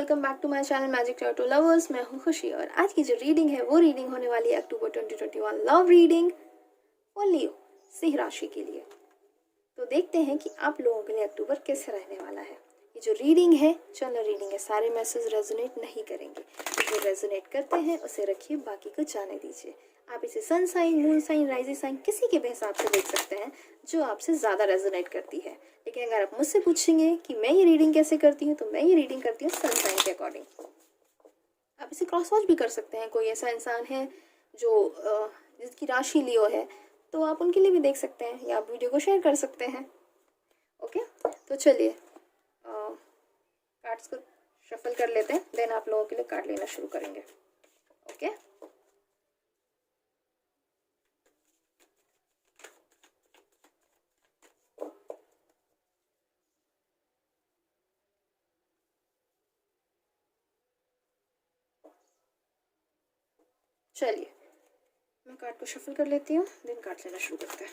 Welcome back to my channel magic tattoo lovers. मैं हूं खुशी और आज की जो रीडिंग है वो रीडिंग होने वाली है अक्टूबर 2021 लव रीडिंग और लियो सिंह राशि के लिए। तो देखते हैं कि आप लोगों के लिए अक्टूबर कैसे रहने वाला है। ये जो रीडिंग है जनरल रीडिंग है, सारे मैसेज रेजोनेट नहीं करेंगे। जो रेजोनेट करते हैं उसे रखिए, बाकी को जाने दीजिए। आप इसे sun sign, moon sign, rising sign किसी के भी हिसाब से देख सकते हैं जो आपसे ज़्यादा रेजोनेट करती है। लेकिन अगर आप मुझसे पूछेंगे कि मैं ये रीडिंग कैसे करती हूँ, तो मैं ये रीडिंग करती हूँ सन साइन के अकॉर्डिंग। आप इसे क्रॉस वॉच भी कर सकते हैं। कोई ऐसा इंसान है जो जिसकी राशि लियो है, तो आप उनके लिए भी देख सकते हैं या आप वीडियो को शेयर कर सकते हैं। ओके, तो चलिए कार्ड्स को शफल कर लेते हैं, देन आप लोगों के लिए कार्ड लेना शुरू करेंगे। ओके, चलिए मैं कार्ड को शफल कर लेती हूँ, देन कार्ड लेना शुरू करते हैं।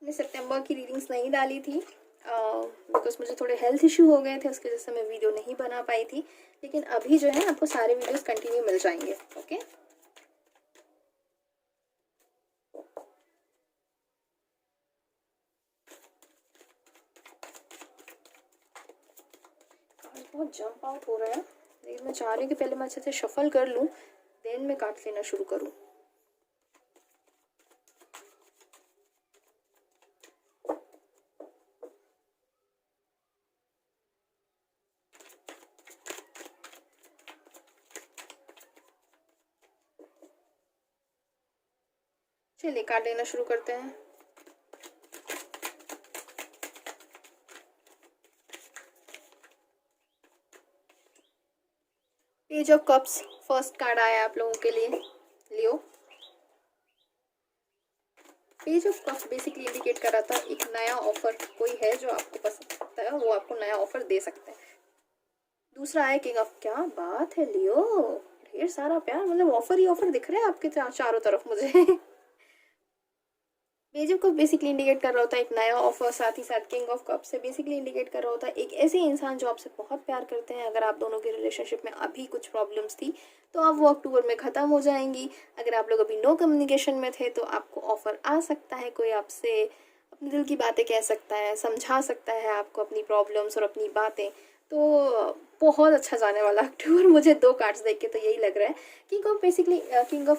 मैंने सितंबर की रीडिंग्स नहीं डाली थी बिकॉज मुझे थोड़े हेल्थ इशू हो गए थे, उसकी वजह से मैं वीडियो नहीं बना पाई थी। लेकिन अभी जो है आपको सारे वीडियोस कंटिन्यू मिल जाएंगे। ओके, कार्ड बहुत जंप आउट हो रहा है, लेकिन मैं चाह रही हूँ कि पहले मैं अच्छे से शफल कर लूँ, देन मैं कार्ड लेना शुरू करूँ। चलिए कार्ड लेना शुरू करते हैं। Page of cups first card आया आप लोगों के लिए Leo. Page of cups basically indicate कर रहा था एक नया ऑफर कोई है जो आपको पसंद आता है, वो आपको नया ऑफर दे सकते हैं। दूसरा आया किंग ऑफ, क्या बात है लियो, ढेर सारा प्यार, मतलब ऑफर ही ऑफर दिख रहे हैं आपके चारों तरफ मुझे। Page of cup basically indicate कर रहा होता है एक नया ऑफर, साथ ही साथ किंग ऑफ कप से बेसिकली इंडिकेट कर रहा होता है एक ऐसे इंसान जो आपसे बहुत प्यार करते हैं। अगर आप दोनों के रिलेशनशिप में अभी कुछ प्रॉब्लम्स थी तो अब वो अक्टूबर में ख़त्म हो जाएंगी। अगर आप लोग अभी नो कम्युनिकेशन में थे तो आपको ऑफर आ सकता है, कोई आपसे अपने दिल की बातें कह सकता है, समझा सकता है आपको अपनी प्रॉब्लम्स और अपनी बातें। तो बहुत अच्छा जाने वाला अक्टूबर। मुझे दो कार्ड्स देख के तो यही लग रहा है। King of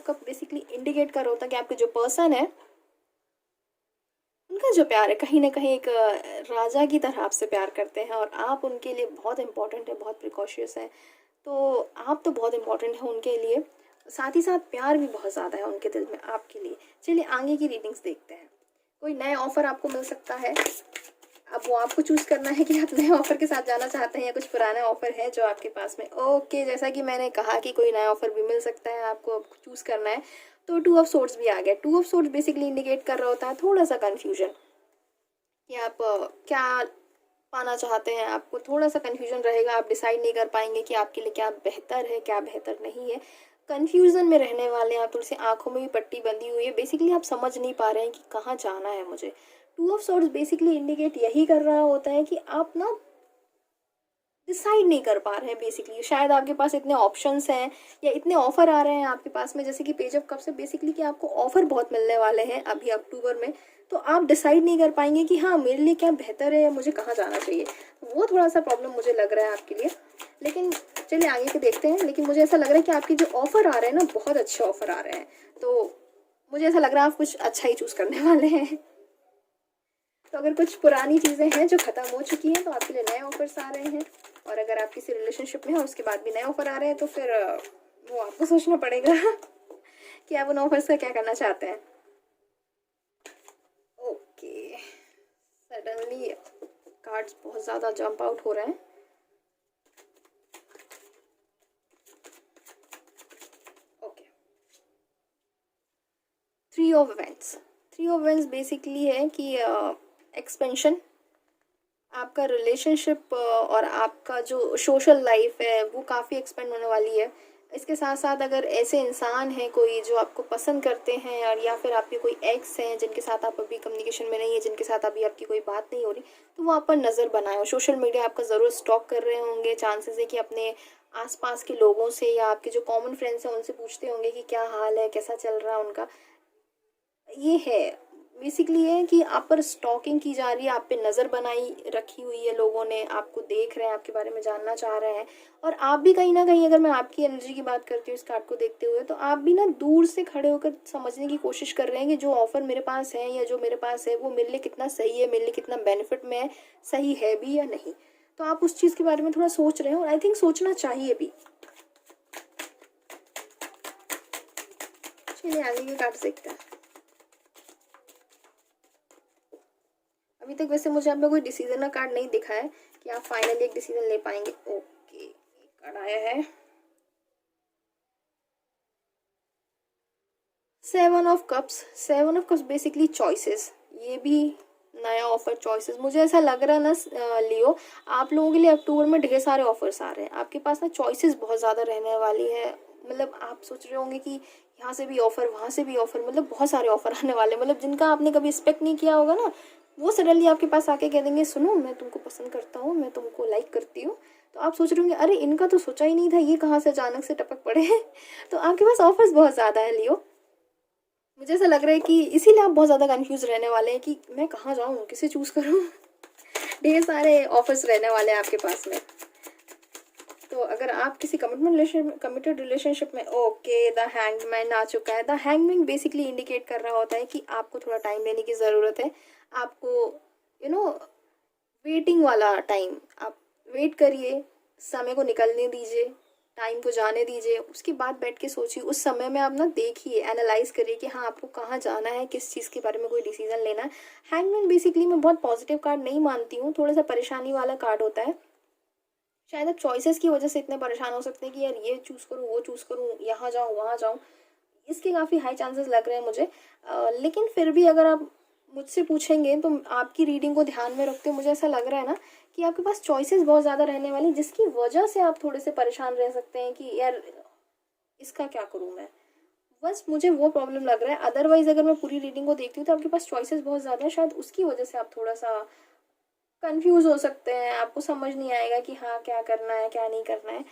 cup basically indicate कर रहा होता है कि आपके जो पर्सन है उनका जो प्यार है कहीं ना कहीं एक राजा की तरह आपसे प्यार करते हैं और आप उनके लिए बहुत इंपॉर्टेंट है, बहुत प्रिकॉशियस है। तो आप तो बहुत इंपॉर्टेंट है उनके लिए, साथ ही साथ प्यार भी बहुत ज़्यादा है उनके दिल में आपके लिए। चलिए आगे की रीडिंग्स देखते हैं। कोई नए ऑफर आपको मिल सकता है, अब वो आपको चूज़ करना है कि आप नए ऑफर के साथ जाना चाहते हैं या कुछ पुराना ऑफर है जो आपके पास में। ओके, जैसा कि मैंने कहा कि कोई नया ऑफर भी मिल सकता है, आपको चूज़ करना है। तो टू ऑफ सोर्ड्स भी आ गया। Two of swords basically indicate कर रहा होता है थोड़ा सा कन्फ्यूजन कि आप क्या पाना चाहते हैं। आपको थोड़ा सा कन्फ्यूजन रहेगा, आप डिसाइड नहीं कर पाएंगे कि आपके लिए क्या बेहतर है क्या बेहतर नहीं है। कन्फ्यूज़न में रहने वाले हैं आप, थोड़ी सी आंखों में भी पट्टी बंधी हुई है। बेसिकली आप समझ नहीं पा रहे हैं कि कहाँ जाना है मुझे। Two of swords basically indicate यही कर रहा होता है कि आप ना डिसाइड नहीं कर पा रहे हैं। बेसिकली शायद आपके पास इतने ऑप्शंस हैं या इतने ऑफर आ रहे हैं आपके पास में, जैसे कि पेज ऑफ कप से बेसिकली कि आपको ऑफर बहुत मिलने वाले हैं अभी अक्टूबर में। तो आप डिसाइड नहीं कर पाएंगे कि हाँ मेरे लिए क्या बेहतर है या मुझे कहाँ जाना चाहिए। वो थोड़ा सा प्रॉब्लम मुझे लग रहा है आपके लिए। लेकिन चलिए आगे के देखते हैं। लेकिन मुझे ऐसा लग रहा है कि आपके जो ऑफर आ रहे हैं ना, बहुत अच्छे ऑफर आ रहे हैं। तो मुझे ऐसा लग रहा है आप कुछ अच्छा ही चूज़ करने वाले हैं। तो अगर कुछ पुरानी चीज़ें हैं जो ख़त्म हो चुकी हैं तो आपके लिए नए ऑफर्स आ रहे हैं। और अगर आप किसी रिलेशनशिप में हैं उसके बाद भी नए ऑफर आ रहे हैं तो फिर वो आपको सोचना पड़ेगा कि आप उन ऑफर्स का क्या करना चाहते हैं। ओके, सडनली कार्ड्स बहुत ज़्यादा जंप आउट हो रहे हैं। Okay, three of vents. Three of vents basically है कि एक्सपेंशन, आपका रिलेशनशिप और आपका जो सोशल लाइफ है वो काफ़ी एक्सपेंड होने वाली है। इसके साथ साथ अगर ऐसे इंसान हैं कोई जो आपको पसंद करते हैं, और या फिर आपके कोई एक्स हैं जिनके साथ आप अभी कम्युनिकेशन में नहीं है, जिनके साथ अभी आपकी कोई बात नहीं हो रही, तो वो आप पर नज़र बनाए और सोशल मीडिया आपका ज़रूर स्टॉक कर रहे होंगे। चांसेस है कि अपने आसपास के लोगों से या आपके जो कॉमन फ्रेंड्स हैं उनसे पूछते होंगे कि क्या हाल है, कैसा चल रहा है उनका। ये है बेसिकली, ये है कि आप पर स्टॉकिंग की जा रही है, आप पे नज़र बनाई रखी हुई है लोगों ने, आपको देख रहे हैं, आपके बारे में जानना चाह रहे हैं। और आप भी कहीं ना कहीं, अगर मैं आपकी एनर्जी की बात करती हूँ इस कार्ड को देखते हुए, तो आप भी ना दूर से खड़े होकर समझने की कोशिश कर रहे हैं कि जो ऑफ़र मेरे पास है या जो मेरे पास है वो मेरे लिए कितना सही है, मेरे लिए कितना बेनिफिट में है, सही है भी या नहीं। तो आप उस चीज़ के बारे में थोड़ा सोच रहे हैं, और आई थिंक सोचना चाहिए भी। चलिए आगे के कार्ड देखते हैं। अभी तक वैसे मुझे आप में कोई डिसीजन का कार्ड नहीं दिखा है कि आप फाइनली एक डिसीजन ले पाएंगे। ओके, कार्ड आया है 7 of cups. 7 of cups basically choices, ये भी नया ऑफर, चॉइसेस। मुझे ऐसा लग रहा है ना लियो, आप लोगों के लिए अक्टूबर में ढेर सारे ऑफर्स आ रहे हैं। आपके पास ना चॉइसेस बहुत ज़्यादा रहने वाली है। मतलब आप सोच रहे होंगे कि यहाँ से भी ऑफर, वहाँ से भी ऑफर, मतलब बहुत सारे ऑफर आने वाले, मतलब जिनका आपने कभी एक्सपेक्ट नहीं किया होगा ना, वो सडनली आपके पास आके कह देंगे सुनो मैं तुमको पसंद करता हूँ, मैं तुमको लाइक करती हूँ। तो आप सोच रहे होंगे अरे इनका तो सोचा ही नहीं था, ये कहाँ से अचानक से टपक पड़े हैं। तो आपके पास ऑफर्स बहुत ज़्यादा है लियो। मुझे ऐसा लग रहा है कि इसीलिए आप बहुत ज़्यादा कंफ्यूज रहने वाले हैं कि मैं कहाँ जाऊँ, किसे चूज़ करूँ। ढेर सारे ऑफर्स रहने वाले हैं आपके पास में। तो अगर आप किसी कमिटेड रिलेशनशिप में, ओके द हैंगमैन आ चुका है। द हैंगमैन बेसिकली इंडिकेट कर रहा होता है कि आपको थोड़ा टाइम लेने की ज़रूरत है। आपको यू नो वेटिंग वाला टाइम, आप वेट करिए, समय को निकलने दीजिए, टाइम को जाने दीजिए, उसके बाद बैठ के सोचिए। उस समय में आप ना देखिए, एनालाइज करिए कि हाँ आपको कहाँ जाना है, किस चीज़ के बारे में कोई डिसीजन लेना है। हैंगमैन बेसिकली मैं बहुत पॉजिटिव कार्ड नहीं मानती हूँ, थोड़ा सा परेशानी वाला कार्ड होता है। शायद आप चॉइसेस की वजह से इतने परेशान हो सकते हैं कि यार ये चूज़ करूँ, वो चूज़ करूँ, यहाँ जाऊँ, वहाँ जाऊँ। इसके काफ़ी हाई चांसेस लग रहे हैं मुझे। लेकिन फिर भी अगर आप मुझसे पूछेंगे तो आपकी रीडिंग को ध्यान में रखते हुए मुझे ऐसा लग रहा है ना कि आपके पास चॉइसेस बहुत ज़्यादा रहने वाली, जिसकी वजह से आप थोड़े से परेशान रह सकते हैं कि यार इसका क्या करूँ मैं। बस मुझे वो प्रॉब्लम लग रहा है। अदरवाइज़ अगर मैं पूरी रीडिंग को देखती हूँ तो आपके पास चॉइसेस बहुत ज़्यादा है, शायद उसकी वजह से आप थोड़ा सा कंफ्यूज हो सकते हैं, आपको समझ नहीं आएगा कि हाँ क्या करना है क्या नहीं करना है।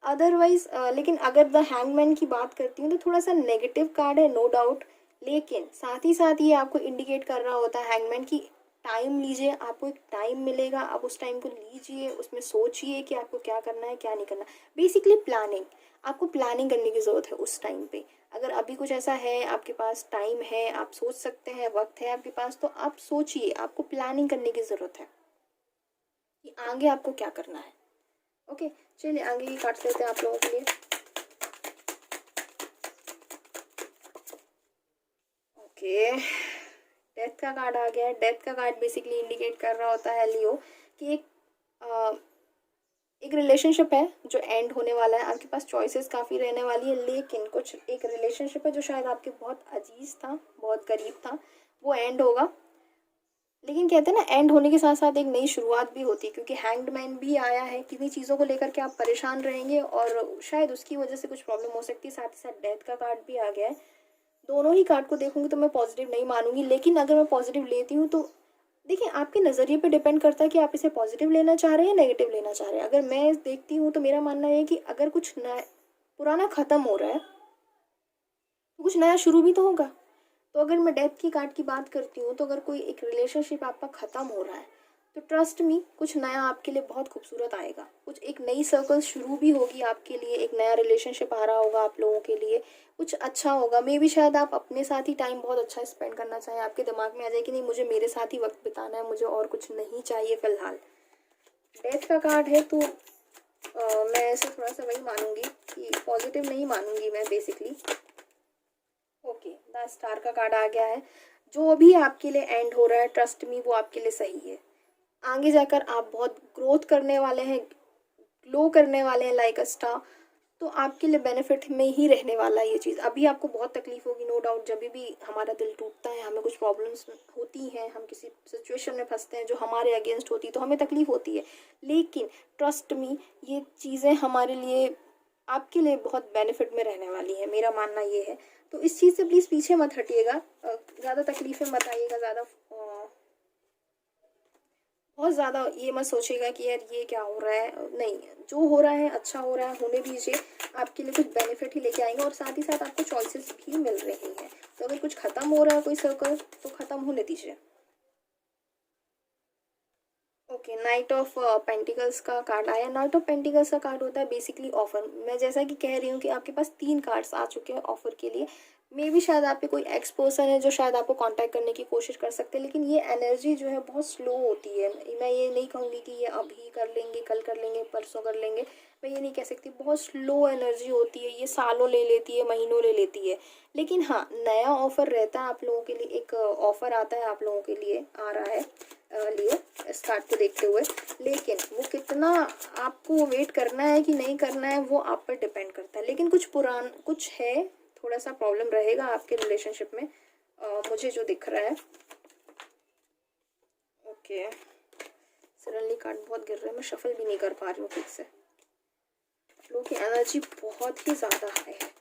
अदरवाइज लेकिन अगर द हैंगमैन की बात करती हूँ तो थोड़ा सा नेगेटिव कार्ड है, नो डाउट। लेकिन साथ ही साथ ये आपको इंडिकेट कर रहा होता है हैंगमैन की टाइम लीजिए, आपको एक टाइम मिलेगा, आप उस टाइम को लीजिए, उसमें सोचिए कि आपको क्या करना है क्या नहीं करना। बेसिकली प्लानिंग, आपको प्लानिंग करने की ज़रूरत है उस टाइम पे। अगर अभी कुछ ऐसा है, आपके पास टाइम है, आप सोच सकते हैं, वक्त है आपके पास, तो आप सोचिए, आपको प्लानिंग करने की ज़रूरत है कि आगे आपको क्या करना है। ओके, चलिए आगे की कार्ड्स लेते हैं आप लोगों के लिए। ओके, डेथ का कार्ड आ गया है। डेथ का कार्ड बेसिकली इंडिकेट कर रहा होता है लियो कि एक रिलेशनशिप है जो एंड होने वाला है। आपके पास चॉइसेस काफ़ी रहने वाली है, लेकिन कुछ एक रिलेशनशिप है जो शायद आपके बहुत अजीज था, बहुत करीब था, वो एंड होगा। लेकिन कहते हैं ना एंड होने के साथ साथ एक नई शुरुआत भी होती है, क्योंकि हैंग्ड मैन भी आया है। किन्हीं चीज़ों को लेकर के आप परेशान रहेंगे और शायद उसकी वजह से कुछ प्रॉब्लम हो सकती है। साथ ही साथ डेथ का कार्ड भी आ गया है। दोनों ही कार्ड को देखूंगी तो मैं पॉजिटिव नहीं मानूंगी, लेकिन अगर मैं पॉजिटिव लेती हूँ तो देखिए आपके नज़रिए पे डिपेंड करता है कि आप इसे पॉजिटिव लेना चाह रहे हैं या नेगेटिव लेना चाह रहे हैं। अगर मैं देखती हूँ तो मेरा मानना है कि अगर कुछ नया पुराना ख़त्म हो रहा है तो कुछ नया शुरू भी तो होगा। तो अगर मैं डेथ की कार्ड की बात करती हूँ तो अगर कोई एक रिलेशनशिप आपका ख़त्म हो रहा है तो ट्रस्ट मी कुछ नया आपके लिए बहुत खूबसूरत आएगा। कुछ एक नई सर्कल शुरू भी होगी आपके लिए, एक नया रिलेशनशिप आ रहा होगा आप लोगों के लिए, कुछ अच्छा होगा। मे बी शायद आप अपने साथ ही टाइम बहुत अच्छा स्पेंड करना चाहें, आपके दिमाग में आ जाए कि नहीं मुझे मेरे साथ ही वक्त बिताना है, मुझे और कुछ नहीं चाहिए फ़िलहाल। डेथ का कार्ड है तो मैं इसे थोड़ा सा वही मानूंगी कि पॉजिटिव नहीं मानूंगी मैं बेसिकली। ओके, द स्टार का कार्ड आ गया है। जो भी आपके लिए एंड हो रहा है ट्रस्ट मी वो आपके लिए सही है। आगे जाकर आप बहुत ग्रोथ करने वाले हैं, ग्लो करने वाले हैं लाइक अ स्टार। तो आपके लिए बेनिफिट में ही रहने वाला है ये चीज़। अभी आपको बहुत तकलीफ होगी नो डाउट, जब भी हमारा दिल टूटता है, हमें कुछ प्रॉब्लम्स होती हैं, हम किसी सिचुएशन में फंसते हैं जो हमारे अगेंस्ट होती है तो हमें तकलीफ होती है। लेकिन ट्रस्ट मी ये चीज़ें हमारे लिए आपके लिए बहुत बेनिफिट में रहने वाली है, मेरा मानना ये है। तो इस चीज़ से प्लीज़ पीछे मत हटिएगा, ज़्यादा तकलीफ़ें मत आइएगा, बहुत ज़्यादा ये मत सोचिएगा कि यार ये क्या हो रहा है, नहीं, जो हो रहा है अच्छा हो रहा है, होने दीजिए। आपके लिए कुछ बेनिफिट ही लेके आएंगे और साथ ही साथ आपको चॉइसेस भी मिल रही हैं। तो अगर कुछ ख़त्म हो रहा है कोई सर्कल तो ख़त्म होने दीजिए। ओके, नाइट ऑफ पेंटिकल्स का कार्ड आया। नाइट ऑफ पेंटिकल्स का कार्ड होता है बेसिकली ऑफर। मैं जैसा कि कह रही हूँ कि आपके पास 3 कार्ड्स आ चुके हैं ऑफर के लिए। मे भी शायद आप पे कोई एक्स पर्सन है जो शायद आपको कांटेक्ट करने की कोशिश कर सकते हैं, लेकिन ये एनर्जी जो है बहुत स्लो होती है। मैं ये नहीं कहूँगी कि ये अभी कर लेंगे, कल कर लेंगे, परसों कर लेंगे, मैं ये नहीं कह सकती। बहुत स्लो एनर्जी होती है, ये सालों ले लेती है, महीनों ले लेती है। लेकिन हाँ, नया ऑफर रहता है आप लोगों के लिए, एक ऑफर आता है आप लोगों के लिए, आ रहा है लियो, इस कार्ड को देखते हुए। लेकिन वो कितना आपको वेट करना है कि नहीं करना है वो आप पर डिपेंड करता है। लेकिन कुछ है, थोड़ा सा प्रॉब्लम रहेगा आपके रिलेशनशिप में, मुझे जो दिख रहा है। ओके, सडनली कार्ड बहुत गिर रहे हैं, मैं शफल भी नहीं कर पा रही हूँ ठीक से। लोगों की एनर्जी बहुत ही ज़्यादा हाई है।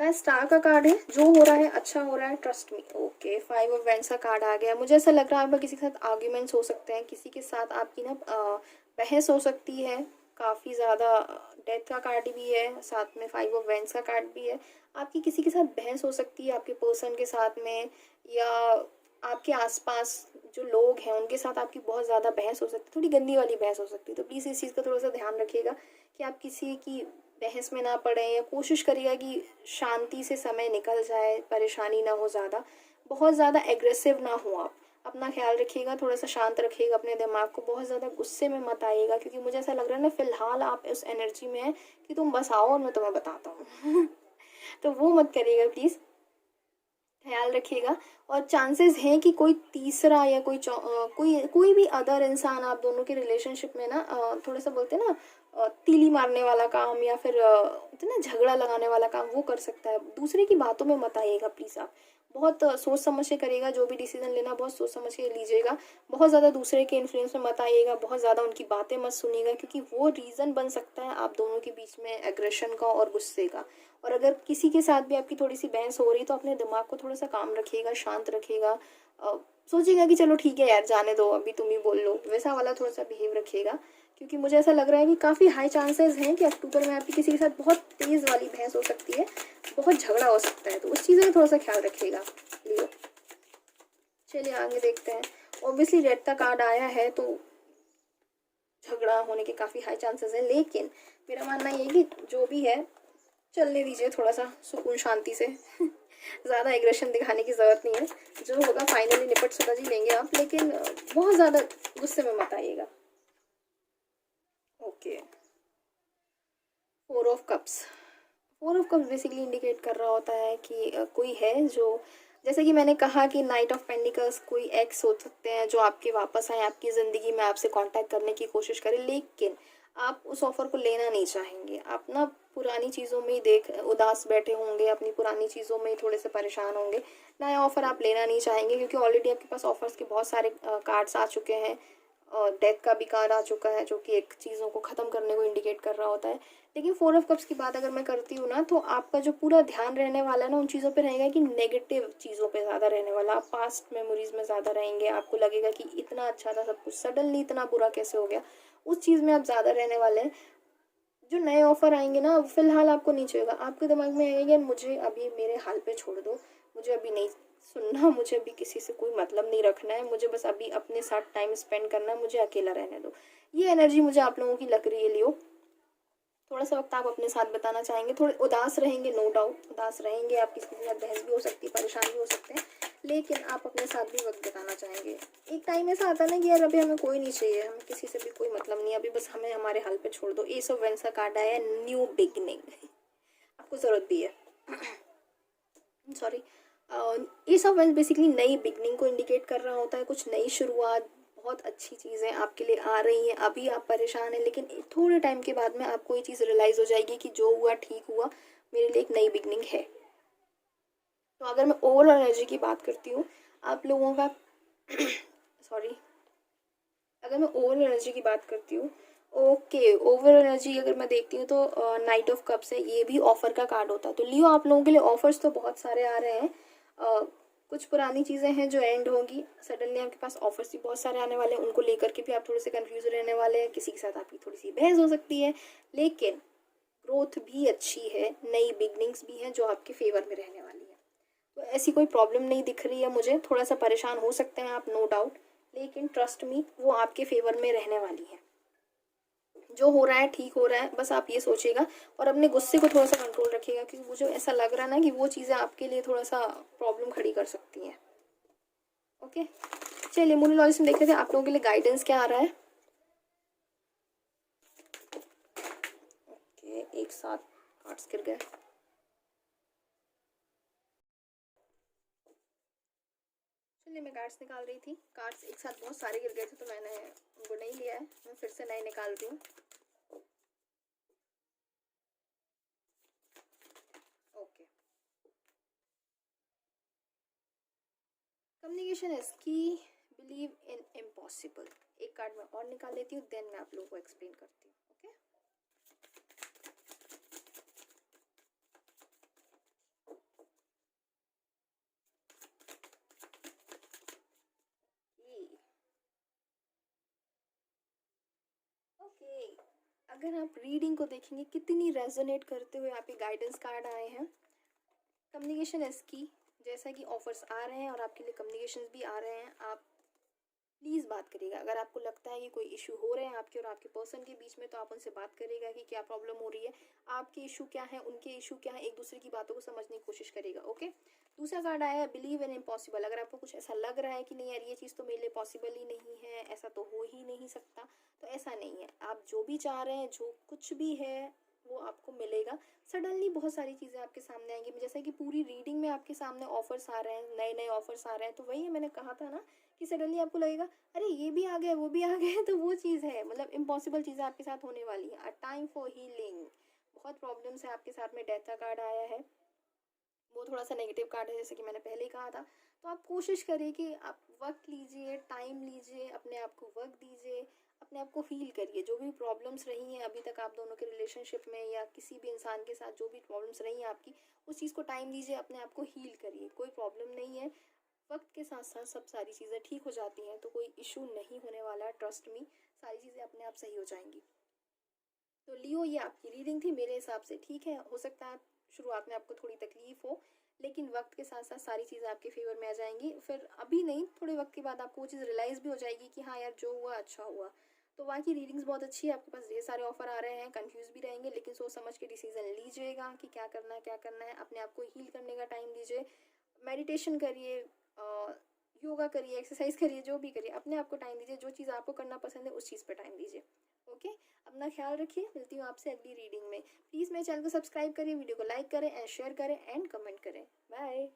स्टार का कार्ड है, जो हो रहा है अच्छा हो रहा है, trust me. Okay, 5 of wands का कार्ड आ गया। मुझे ऐसा लग रहा है आपका किसी के साथ आर्ग्यूमेंट्स हो सकते हैं, किसी के साथ आपकी ना बहस हो सकती है काफ़ी ज़्यादा। डेथ का कार्ड भी है, साथ में 5 ऑफ वैंड्स का कार्ड भी है। आपकी किसी के साथ बहस हो सकती है, आपके पर्सन के साथ में, या आपके आसपास जो लोग हैं उनके साथ आपकी बहुत ज़्यादा बहस हो सकती है, थोड़ी गंदी वाली बहस हो सकती है। तो प्लीज़ इस चीज़ का थोड़ा सा ध्यान रखिएगा कि आप किसी की बहस में ना पड़े, या कोशिश करिएगा कि शांति से समय निकल जाए, परेशानी ना हो ज़्यादा, बहुत ज़्यादा एग्रेसिव ना हो। आप अपना ख्याल रखिएगा, थोड़ा सा शांत रखिएगा अपने दिमाग को, बहुत ज़्यादा गुस्से में मत आइएगा, क्योंकि मुझे ऐसा लग रहा है ना फ़िलहाल आप उस एनर्जी में हैं कि तुम बस आओ और मैं तुम्हें बताता हूँ तो वो मत करिएगा प्लीज़, ख्याल रखिएगा। और चांसेस हैं कि कोई तीसरा या कोई भी अदर इंसान आप दोनों के रिलेशनशिप में ना थोड़ा सा बोलते हैं ना तीली मारने वाला काम, या फिर होता है ना झगड़ा लगाने वाला काम, वो कर सकता है। दूसरे की बातों में मत आइएगा प्लीज़। आप बहुत सोच समझ के करिएगा, जो भी डिसीजन लेना बहुत सोच समझ के लीजिएगा। बहुत ज़्यादा दूसरे के इन्फ्लुएंस में मत आइएगा, बहुत ज़्यादा उनकी बातें मत सुनिएगा, क्योंकि वो रीज़न बन सकता है आप दोनों के बीच में एग्रेशन का और गुस्से का। और अगर किसी के साथ भी आपकी थोड़ी सी बहस हो रही तो अपने दिमाग को थोड़ा सा काम रखिएगा, शांत रखिएगा। सोचिएगा कि चलो ठीक है यार, जाने दो, अभी तुम ही बोल लो, वैसा वाला थोड़ा सा बिहेव रखिएगा। क्योंकि मुझे ऐसा लग रहा है कि काफ़ी हाई चांसेस हैं कि अक्टूबर में आपकी किसी के साथ बहुत तेज़ वाली बहस हो सकती है, बहुत झगड़ा हो सकता है। तो उस चीज़ का थोड़ा सा ख्याल रखिएगा लियो। चलिए आगे देखते हैं। ऑब्वियसली रेड का कार्ड आया है तो झगड़ा होने के काफ़ी हाई चांसेस हैं, लेकिन मेरा मानना ये है कि जो भी है चलने दीजिए, थोड़ा सा सुकून शांति से ज़्यादा एग्रेशन दिखाने की ज़रूरत नहीं है। जो होगा फाइनली निपट सुलझ ही लेंगे आप, लेकिन बहुत ज़्यादा गुस्से में मत आइएगा। Okay, 4 of cups basically indicate कर रहा होता है कि कोई है जो, जैसे कि मैंने कहा कि नाइट ऑफ पेंटिकल्स कोई एक्स हो सकते हैं जो आपके वापस आए आपकी ज़िंदगी में, आपसे कांटेक्ट करने की कोशिश करें, लेकिन आप उस ऑफ़र को लेना नहीं चाहेंगे। आप ना पुरानी चीज़ों में ही देख उदास बैठे होंगे, अपनी पुरानी चीज़ों में ही थोड़े से परेशान होंगे। नया ऑफ़र आप लेना नहीं चाहेंगे, क्योंकि ऑलरेडी आपके पास ऑफ़र्स के बहुत सारे कार्ड्स आ चुके हैं, और डेथ का भी कार्ड आ चुका है जो कि एक चीज़ों को ख़त्म करने को इंडिकेट कर रहा होता है। लेकिन 4 ऑफ कप्स की बात अगर मैं करती हूँ ना, तो आपका जो पूरा ध्यान रहने वाला है ना उन चीज़ों पे रहेगा, कि नेगेटिव चीज़ों पे ज़्यादा रहने वाला। आप पास्ट मेमोरीज में ज़्यादा रहेंगे, आपको लगेगा कि इतना अच्छा था सब कुछ, सडनली इतना बुरा कैसे हो गया, उस चीज़ में आप ज़्यादा रहने वाले हैं। जो नए ऑफ़र आएंगे ना, फ़िलहाल आपको नहीं चाहिएगा, आपके दिमाग में आएगा कि मुझे अभी मेरे हाल पे छोड़ दो, मुझे अभी नहीं सुनना, मुझे अभी किसी से कोई मतलब नहीं रखना है, मुझे बस अभी अपने साथ टाइम स्पेंड करना है, मुझे अकेला रहने दो। ये एनर्जी मुझे आप लोगों की लग रही है लियो। थोड़ा सा वक्त आप अपने साथ बिताना चाहेंगे, थोड़े उदास रहेंगे, नो डाउट उदास रहेंगे, आप किसी के साथ बहस भी हो सकती है, परेशान भी हो सकते हैं, लेकिन आप अपने साथ भी वक्त बिताना चाहेंगे। एक टाइम ऐसा आता है ना कि यार अभी हमें कोई नहीं चाहिए, हमें किसी से भी कोई मतलब नहीं है, अभी बस हमें हमारे हाल पे छोड़ दो। एस ऑफ वेंस का कार्ड आया है, न्यू बिगनिंग, आपको ज़रूरत भी है sorry. Ace of wands basically नई बिगनिंग को इंडिकेट कर रहा होता है, कुछ नई शुरुआत, बहुत अच्छी चीज़ें आपके लिए आ रही हैं। अभी आप परेशान हैं, लेकिन थोड़े टाइम के बाद में आपको ये चीज़ रियलाइज़ हो जाएगी कि जो हुआ ठीक हुआ, मेरे लिए एक नई बिगनिंग है। तो अगर मैं ओवरऑल एनर्जी की बात करती हूँ आप लोगों का सॉरी, अगर मैं ओवरऑल एनर्जी की बात करती हूँ, ओके, ओवरऑल एनर्जी अगर मैं देखती हूँ तो नाइट ऑफ कप्स है, ये भी ऑफर का कार्ड होता है। तो लियो आप लोगों के लिए ऑफर्स तो बहुत सारे आ रहे हैं। कुछ पुरानी चीज़ें हैं जो एंड होंगी, सडनली आपके पास ऑफर्स भी बहुत सारे आने वाले हैं, उनको लेकर के भी आप थोड़े से कंफ्यूज रहने वाले हैं, किसी के साथ आपकी थोड़ी सी बहस हो सकती है, लेकिन ग्रोथ भी अच्छी है, नई बिगनिंग्स भी हैं जो आपके फेवर में रहने वाली है। तो ऐसी कोई प्रॉब्लम नहीं दिख रही है मुझे। थोड़ा सा परेशान हो सकते हैं आप, नो डाउट, लेकिन ट्रस्ट मी वो आपके फेवर में रहने वाली है। जो हो रहा है ठीक हो रहा है, बस आप ये सोचिएगा और अपने गुस्से को थोड़ा सा कंट्रोल रखिएगा, क्योंकि मुझे ऐसा लग रहा है ना कि वो चीज़ें आपके लिए थोड़ा सा प्रॉब्लम खड़ी कर सकती हैं। ओके, चलिए मोनोलॉजिज्म देख लेते हैं आप लोगों के लिए गाइडेंस क्या आ रहा है। ओके, एक साथ कार्ड्स गिर गए। चलिए मैं कार्ड्स निकाल रही थी, कार्ड्स एक साथ बहुत सारे गिर गए थे तो मैंने उनको नहीं लिया है, मैं फिर से नए निकाल रही हूँ। ओके, कम्युनिकेशन इज की, बिलीव इन इम्पॉसिबल। एक कार्ड मैं और निकाल लेती हूँ, देन मैं आप लोगों को एक्सप्लेन करती हूँ। ओके, ओके, अगर आप रीडिंग को देखेंगे कितनी रेजोनेट करते हुए आपके गाइडेंस कार्ड आए हैं। कम्युनिकेशन इज की, जैसा कि ऑफर्स आ रहे हैं और आपके लिए कम्युनिकेशन भी आ रहे हैं, आप प्लीज़ बात करिएगा। अगर आपको लगता है कि कोई इशू हो रहे हैं आपके और आपके पर्सन के बीच में, तो आप उनसे बात करिएगा कि क्या प्रॉब्लम हो रही है, आपके इशू क्या है, उनके इशू क्या है, एक दूसरे की बातों को समझने की कोशिश करिएगा। ओके, दूसरा कार्ड आया है बिलीव इन इम्पॉसिबल। अगर आपको कुछ ऐसा लग रहा है कि नहीं यार ये चीज़ तो मेरे लिए पॉसिबल ही नहीं है, ऐसा तो हो ही नहीं सकता, तो ऐसा नहीं है। आप जो भी चाह रहे हैं, जो कुछ भी है, वो आपको मिलेगा। सडनली बहुत सारी चीज़ें आपके सामने आएंगी, जैसे कि पूरी रीडिंग में आपके सामने ऑफर्स आ रहे हैं, नए नए ऑफर्स आ रहे हैं, तो वही है मैंने कहा था ना कि सडनली आपको लगेगा अरे ये भी आ गया वो भी आ गया, तो वो चीज़ है, मतलब इम्पॉसिबल चीज़ें आपके साथ होने वाली है। अ टाइम फॉर हीलिंग, बहुत प्रॉब्लम्स है आपके साथ में। डेथ का कार्ड आया है, वो थोड़ा सा नेगेटिव कार्ड है, जैसे कि मैंने पहले ही कहा था। तो आप कोशिश करिए कि आप वक्त लीजिए, टाइम लीजिए, अपने आप को वक्त दीजिए, अपने आप को हील करिए। जो भी प्रॉब्लम्स रही हैं अभी तक आप दोनों के रिलेशनशिप में या किसी भी इंसान के साथ, जो भी प्रॉब्लम्स रही हैं आपकी, उस चीज़ को टाइम दीजिए, अपने आप को हील करिए। कोई प्रॉब्लम नहीं है, वक्त के साथ साथ सब सारी चीज़ें ठीक हो जाती हैं, तो कोई इशू नहीं होने वाला है, ट्रस्ट मी, सारी चीज़ें अपने आप सही हो जाएंगी। तो लियो, ये आपकी रीडिंग थी, मेरे हिसाब से ठीक है। हो सकता है शुरुआत में आपको थोड़ी तकलीफ हो, लेकिन वक्त के साथ साथ सारी चीज़ें आपके फेवर में आ जाएंगी। फिर अभी नहीं, थोड़े वक्त के बाद आपको वो चीज़ रियलाइज़ भी हो जाएगी कि हाँ यार जो हुआ अच्छा हुआ। तो वहाँ की रीडिंग्स बहुत अच्छी है, आपके पास ढेर सारे ऑफर आ रहे हैं, कंफ्यूज भी रहेंगे, लेकिन सोच समझ के डिसीजन लीजिएगा कि क्या करना है क्या करना है। अपने आप को हील करने का टाइम दीजिए, मेडिटेशन करिए, योगा करिए, एक्सरसाइज करिए, जो भी करिए, अपने आप को टाइम दीजिए। जो चीज़ आपको करना पसंद है उस चीज़ पर टाइम दीजिए। ओके, अपना ख्याल रखिए, मिलती हूँ आपसे अगली रीडिंग में। प्लीज़ मेरे चैनल को सब्सक्राइब करिए, वीडियो को लाइक करें एंड शेयर करें एंड कमेंट करें। बाय।